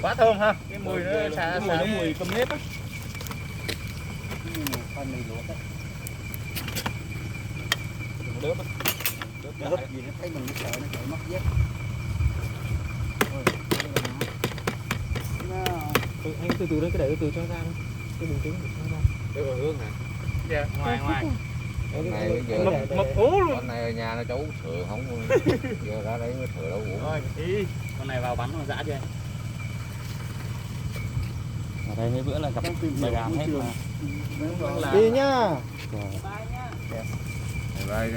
Quá thơm ha, cái mùi nó xả nó mùi cơm nếp á. Con này luộc á. Đớp á. Đớp gì nó thấy mình sợ nó chạy mất dép. Anh từ từ đấy, cái để từ cho ra cái bình tĩnh để cho ra. Cái con hướng này. Dạ, ngoài ngoài. Này bây giờ Mập ú luôn. con này ở nhà nó cháu sửa không giờ ra đấy nó sửa đâu uống. Rồi, đi. Con này vào bắn nó dã chưa anh? Ở đây mấy bữa là gặp bài đàm hết mà. Đi nhá. Đây